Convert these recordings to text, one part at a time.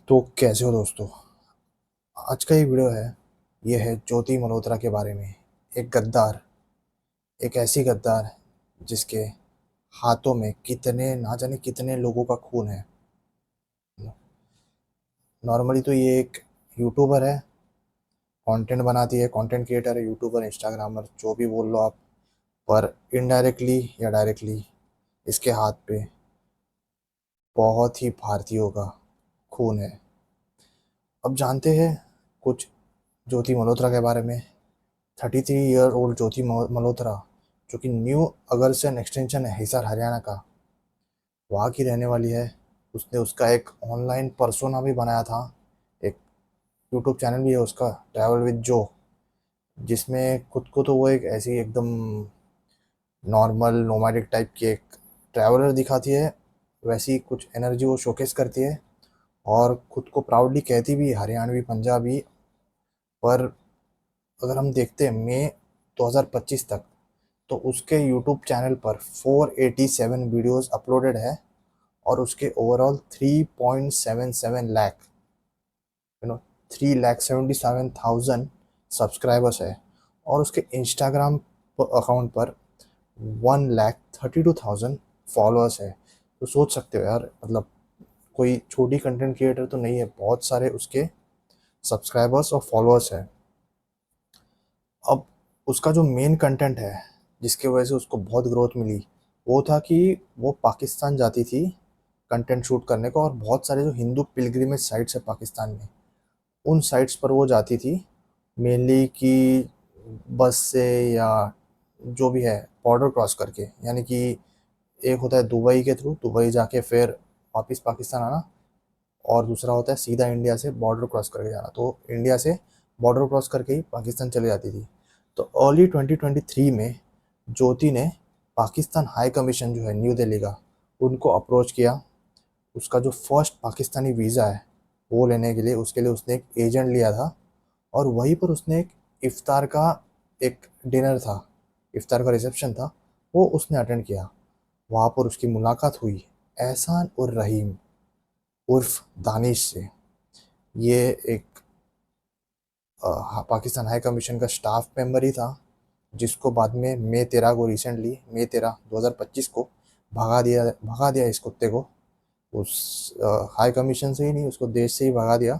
तो कैसे हो दोस्तों। आज का ये वीडियो है, ये है ज्योति मल्होत्रा के बारे में। एक गद्दार, एक ऐसी गद्दार जिसके हाथों में कितने ना जाने कितने लोगों का खून है। नॉर्मली तो ये एक यूट्यूबर है, कंटेंट बनाती है, कंटेंट क्रिएटर है, यूट्यूबर, इंस्टाग्रामर, जो भी बोल लो आप। पर इनडायरेक्टली या डायरेक्टली इसके हाथ पे बहुत ही भारतीयों का खून है। अब जानते हैं कुछ ज्योति मल्होत्रा के बारे में। 33 ईयर ओल्ड ज्योति मल्होत्रा, जो कि न्यू अगरसेन एक्सटेंशन है हिसार हरियाणा का, वहाँ की रहने वाली है। उसने उसका एक ऑनलाइन पर्सोना भी बनाया था। एक यूट्यूब चैनल भी है उसका, ट्रैवल विद जो, जिसमें खुद को तो वो एक ऐसी एकदम नॉर्मल नोमैडिक टाइप की एक ट्रैवलर दिखाती है, वैसी कुछ एनर्जी वो शोकेस करती है। और खुद को प्राउडली कहती भी है, हरियाणवी पंजाबी। पर अगर हम देखते हैं मई 2025 तक, तो उसके यूट्यूब चैनल पर 487 वीडियोस अपलोडेड है। और उसके ओवरऑल 3.77 लाख, 3,77,000 सब्सक्राइबर्स है। और उसके इंस्टाग्राम अकाउंट पर 1,32,000 फॉलोअर्स है। तो सोच सकते हो यार, मतलब कोई छोटी कंटेंट क्रिएटर तो नहीं है, बहुत सारे उसके सब्सक्राइबर्स और फॉलोअर्स है। अब उसका जो मेन कंटेंट है, जिसकी वजह से उसको बहुत ग्रोथ मिली, वो था कि वो पाकिस्तान जाती थी कंटेंट शूट करने को। और बहुत सारे जो हिंदू पिलग्रिमेज साइट्स है पाकिस्तान में, उन साइट्स पर वो जाती थी मेनली कि बस से या जो भी है बॉर्डर क्रॉस करके। यानी कि एक होता है दुबई के थ्रू, दुबई जाके फिर वापस पाकिस्तान आना, और दूसरा होता है सीधा इंडिया से बॉर्डर क्रॉस करके जाना। तो इंडिया से बॉर्डर क्रॉस करके ही पाकिस्तान चले जाती थी। तो अर्ली 2023 में ज्योति ने पाकिस्तान हाई कमीशन जो है न्यू दिल्ली का, उनको अप्रोच किया। उसका जो फर्स्ट पाकिस्तानी वीज़ा है वो लेने के लिए, उसके लिए उसने एक एजेंट लिया था। और वहीं पर उसने एक इफ्तार का एक डिनर था, इफ्तार का रिसेप्शन था, वो उसने अटेंड किया। वहाँ पर उसकी मुलाकात हुई एहसान उर रहीम उर्फ दानिश से। ये एक पाकिस्तान हाई कमीशन का स्टाफ मेंबर ही था, जिसको बाद में मई 13 को, रिसेंटली मई 13 2025 को भगा दिया इस कुत्ते को। उस हाई कमीशन से ही नहीं, उसको देश से ही भगा दिया।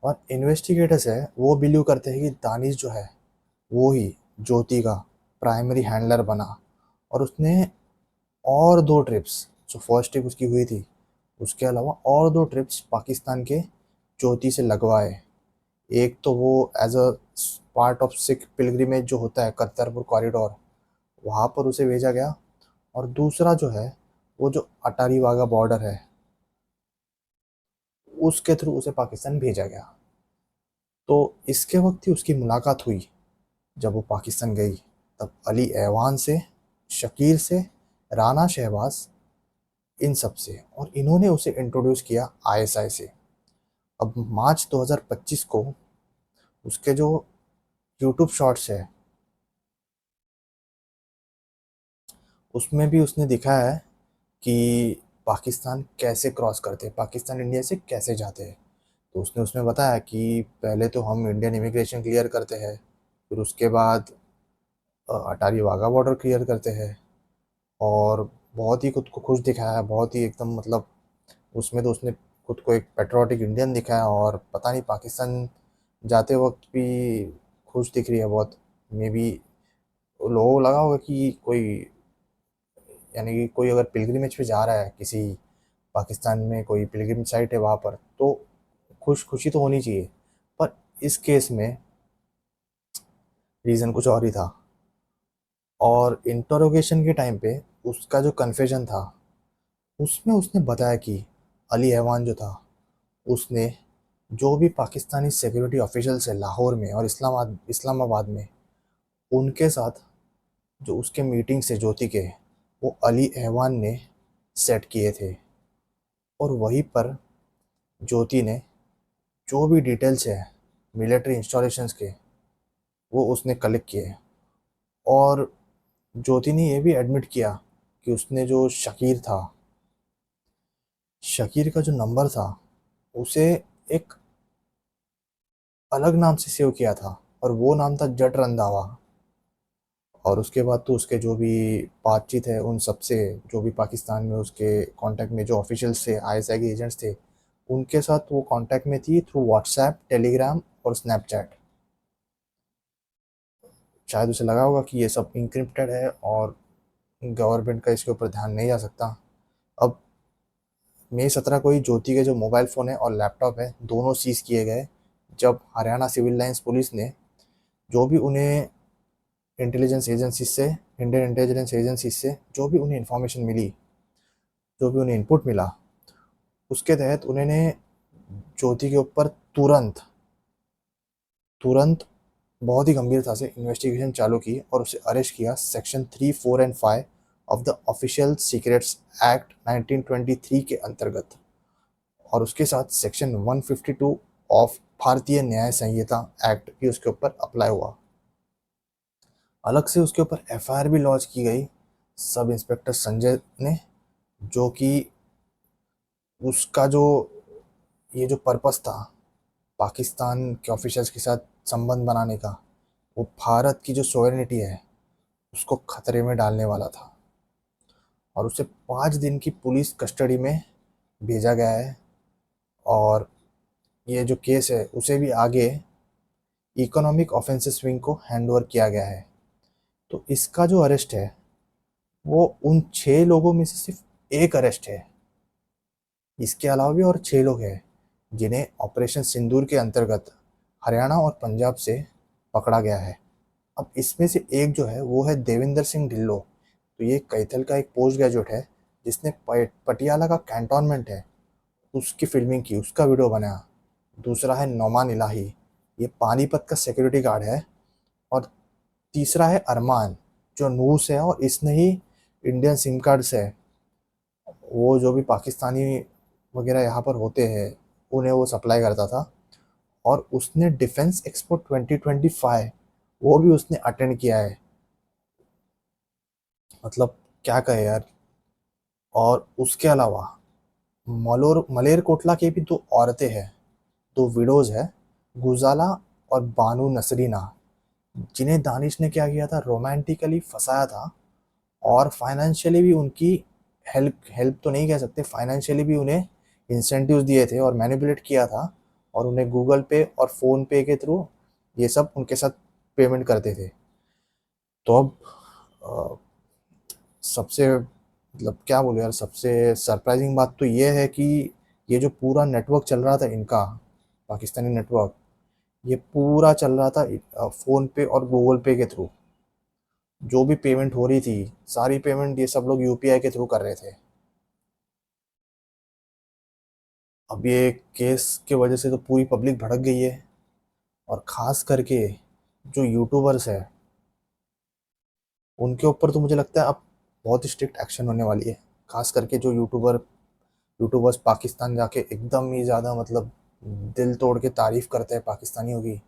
और इन्वेस्टिगेटर्स है वो बिलीव करते हैं कि दानिश जो है वो ही ज्योति का प्राइमरी हैंडलर बना। और उसने और दो ट्रिप्स, जो फर्स्ट ट्रिप उसकी हुई थी, उसके अलावा और दो ट्रिप्स पाकिस्तान के ज्योति से लगवाए। एक तो वो as a part of Sikh pilgrimage जो होता है करतारपुर कॉरिडोर, वहाँ पर उसे भेजा गया। और दूसरा जो है, वो जो अटारी वाघा बॉर्डर है, उसके थ्रू उसे पाकिस्तान भेजा गया। तो इसके वक्त ही उसकी मुलाकात हुई जब वो पाकिस्तान गई, तब अली ऐवान से, शकीर से, राना शहबाज, इन सब से। और इन्होंने उसे इंट्रोड्यूस किया आईएसआई से। अब मार्च 2025 को उसके जो यूट्यूब शॉर्ट्स है, उसमें भी उसने दिखाया है कि पाकिस्तान कैसे क्रॉस करते हैं, पाकिस्तान इंडिया से कैसे जाते हैं। तो उसने उसमें बताया कि पहले तो हम इंडियन इमिग्रेशन क्लियर करते हैं, फिर उसके बाद अटारी वाघा बॉर्डर क्लियर करते हैं। और बहुत ही खुद को खुश दिखाया, बहुत ही एकदम मतलब, उसमें तो उसने खुद को एक पेट्रियाटिक इंडियन दिखाया। और पता नहीं पाकिस्तान जाते वक्त भी खुश दिख रही है बहुत। मे बी लोगों को लगा होगा कि कोई, यानी कि कोई अगर पिलग्रिमेज पे जा रहा है किसी, पाकिस्तान में कोई पिलग्रिमेज साइट है वहाँ पर, तो खुशी तो होनी चाहिए। पर इस केस में रीज़न कुछ और ही था। और इंटरोगेशन के टाइम पे उसका जो कन्फेशन था, उसमें उसने बताया कि अली ऐवान जो था, उसने जो भी पाकिस्तानी सिक्योरिटी ऑफिशियल्स है लाहौर में और इस्लामाबाद में, उनके साथ जो उसके मीटिंग से ज्योति के, वो अली ऐवान ने सेट किए थे। और वहीं पर ज्योति ने जो भी डिटेल्स है मिलिट्री इंस्टॉलेशंस के, वो उसने कलेक्ट किए। और ज्योति ने ये भी एडमिट किया कि उसने जो शकीर था, शकीर का जो नंबर था, उसे एक अलग नाम से सेव किया था और वो नाम था जट रंधावा। और उसके बाद तो उसके जो भी बातचीत है उन सब से, जो भी पाकिस्तान में उसके कांटेक्ट में जो ऑफिशियल्स थे, आईएसआई के एजेंट्स थे, उनके साथ वो कांटेक्ट में थी थ्रू व्हाट्सएप, टेलीग्राम और स्नैपचैट। शायद उसे लगा होगा कि ये सब इंक्रिप्टेड है और गवर्नमेंट का इसके ऊपर ध्यान नहीं जा सकता। अब मई 17 को ही ज्योति के जो मोबाइल फ़ोन है और लैपटॉप है दोनों सीज किए गए, जब हरियाणा सिविल लाइंस पुलिस ने जो भी उन्हें इंटेलिजेंस एजेंसी से इंडियन इंटेलिजेंस एजेंसी से जो भी उन्हें इन्फॉर्मेशन मिली, जो भी उन्हें इनपुट मिला, उसके तहत उन्होंने ज्योति के ऊपर तुरंत तुरंत बहुत ही गंभीरता से इन्वेस्टिगेशन चालू की और उसे अरेस्ट किया section 3, 4 and 5 of the official secrets act 1923 के अंतर्गत। और उसके साथ सेक्शन 152 ऑफ भारतीय न्याय संहिता एक्ट भी उसके ऊपर अप्लाई हुआ। अलग से उसके ऊपर एफआईआर भी लॉन्च की गई सब इंस्पेक्टर संजय ने, जो कि उसका जो ये जो पर्पस था पाकिस्तान के ऑफिसर्स के साथ संबंध बनाने का, वो भारत की जो सॉवरेनिटी है उसको खतरे में डालने वाला था। और उसे 5 दिन की पुलिस कस्टडी में भेजा गया है। और ये जो केस है उसे भी आगे इकोनॉमिक ऑफेंसेस विंग को हैंडओवर किया गया है। तो इसका जो अरेस्ट है वो उन 6 लोगों में से सिर्फ एक अरेस्ट है। इसके अलावा भी और 6 लोग हैं जिन्हें ऑपरेशन सिंदूर के अंतर्गत हरियाणा और पंजाब से पकड़ा गया है। अब इसमें से एक जो है वो है देविंदर सिंह ढिल्लो। तो ये कैथल का एक पोस्ट ग्रेजुएट है जिसने पटियाला का कैंटोनमेंट है उसकी फिल्मिंग की, उसका वीडियो बनाया। दूसरा है नौमान इलाही, ये पानीपत का सिक्योरिटी गार्ड है। और तीसरा है अरमान, जो नूस है और इसने ही इंडियन सिम कार्ड से वो जो भी पाकिस्तानी वगैरह यहाँ पर होते हैं उन्हें वो सप्लाई करता था। और उसने डिफेंस एक्सपो 2025 वो भी उसने अटेंड किया है। मतलब क्या कहे यार। और उसके अलावा मलेरकोटला की भी 2 औरतें हैं, 2 विडोज है, गुजाला और बानू नसरीना, जिन्हें दानिश ने क्या किया था, रोमांटिकली फंसाया था। और फाइनेंशियली भी उनकी हेल्प हेल्प तो नहीं कह सकते, फाइनेंशियली भी उन्हें इंसेंटिव्स दिए थे और मैनिपुलेट किया था। और उन्हें गूगल पे और फ़ोन पे के थ्रू ये सब उनके साथ पेमेंट करते थे। तो अब सबसे मतलब क्या बोलूं यार, सबसे सरप्राइजिंग बात तो ये है कि ये जो पूरा नेटवर्क चल रहा था इनका, पाकिस्तानी नेटवर्क, ये पूरा चल रहा था फ़ोन पे और गूगल पे के थ्रू। जो भी पेमेंट हो रही थी सारी पेमेंट ये सब लोग यूपीआई के थ्रू कर रहे थे। अब ये केस के वजह से तो पूरी पब्लिक भड़क गई है। और ख़ास करके जो यूट्यूबर्स है उनके ऊपर तो मुझे लगता है अब बहुत स्ट्रिक्ट एक्शन होने वाली है। ख़ास करके जो यूट्यूबर्स पाकिस्तान जाके एकदम ही ज़्यादा मतलब दिल तोड़ के तारीफ़ करते हैं पाकिस्तानियों की,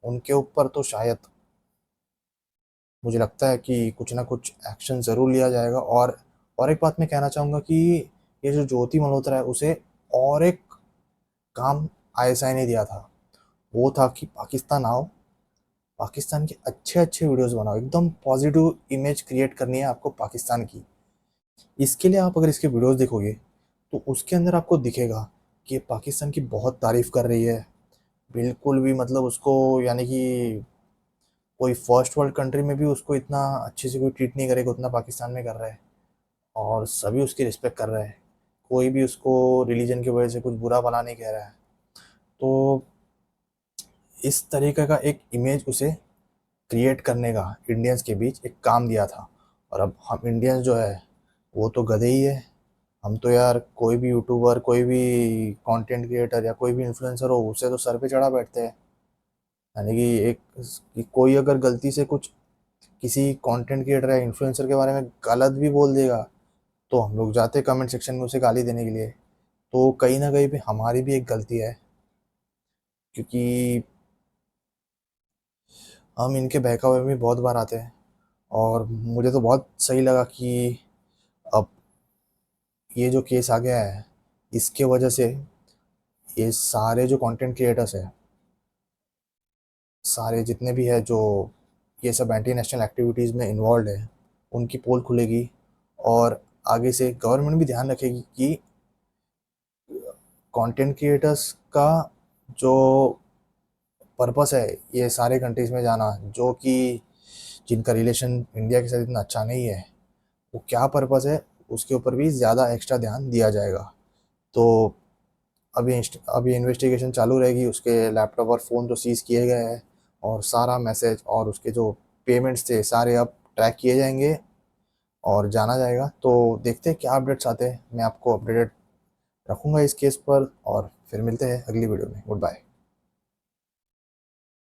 उनके ऊपर तो शायद मुझे लगता है कि कुछ ना कुछ एक्शन ज़रूर लिया जाएगा। और एक बात मैं कहना चाहूँगा कि ये जो ज्योति मल्होत्रा है उसे और एक काम आईएसआई ने दिया था। वो था कि पाकिस्तान आओ, पाकिस्तान के अच्छे अच्छे वीडियोस बनाओ, एकदम पॉजिटिव इमेज क्रिएट करनी है आपको पाकिस्तान की। इसके लिए आप अगर इसके वीडियोस देखोगे तो उसके अंदर आपको दिखेगा कि ये पाकिस्तान की बहुत तारीफ़ कर रही है। बिल्कुल भी मतलब उसको, यानी कि कोई फर्स्ट वर्ल्ड कंट्री में भी उसको इतना अच्छे से कोई ट्रीट नहीं करेगा उतना पाकिस्तान में कर रहा है। और सभी उसकी रिस्पेक्ट कर रहे हैं, कोई भी उसको रिलीजन की वजह से कुछ बुरा भला नहीं कह रहा है। तो इस तरीके का एक इमेज उसे क्रिएट करने का इंडियंस के बीच एक काम दिया था। और अब हम इंडियंस जो है वो तो गधे ही है। हम तो यार कोई भी यूट्यूबर, कोई भी कंटेंट क्रिएटर या कोई भी इन्फ्लुएंसर हो उसे तो सर पे चढ़ा बैठते हैं। यानी कि कि कोई अगर गलती से कुछ किसी कंटेंट क्रिएटर या इन्फ्लुएंसर के बारे में गलत भी बोल देगा तो हम लोग जाते कमेंट सेक्शन में उसे गाली देने के लिए। तो कहीं ना कहीं पे हमारी भी एक गलती है, क्योंकि हम इनके बहकावे में बहुत बार आते हैं। और मुझे तो बहुत सही लगा कि अब ये जो केस आ गया है इसके वजह से ये सारे जो कंटेंट क्रिएटर्स है, सारे जितने भी है जो ये सब एंटी नेशनल एक्टिविटीज़ में इन्वॉल्व है, उनकी पोल खुलेगी। और आगे से गवर्नमेंट भी ध्यान रखेगी कि कंटेंट क्रिएटर्स का जो पर्पस है ये सारे कंट्रीज़ में जाना, जो कि जिनका रिलेशन इंडिया के साथ इतना अच्छा नहीं है, वो क्या पर्पस है, उसके ऊपर भी ज़्यादा एक्स्ट्रा ध्यान दिया जाएगा। तो अभी इन्वेस्टिगेशन चालू रहेगी, उसके लैपटॉप और फ़ोन जो सीज़ किए गए हैं और सारा मैसेज और उसके जो पेमेंट्स थे सारे अब ट्रैक किए जाएंगे और जाना जाएगा। तो देखते हैं क्या अपडेट्स आते हैं, मैं आपको अपडेटेड रखूँगा इस केस पर। और फिर मिलते हैं अगली वीडियो में। Good bye.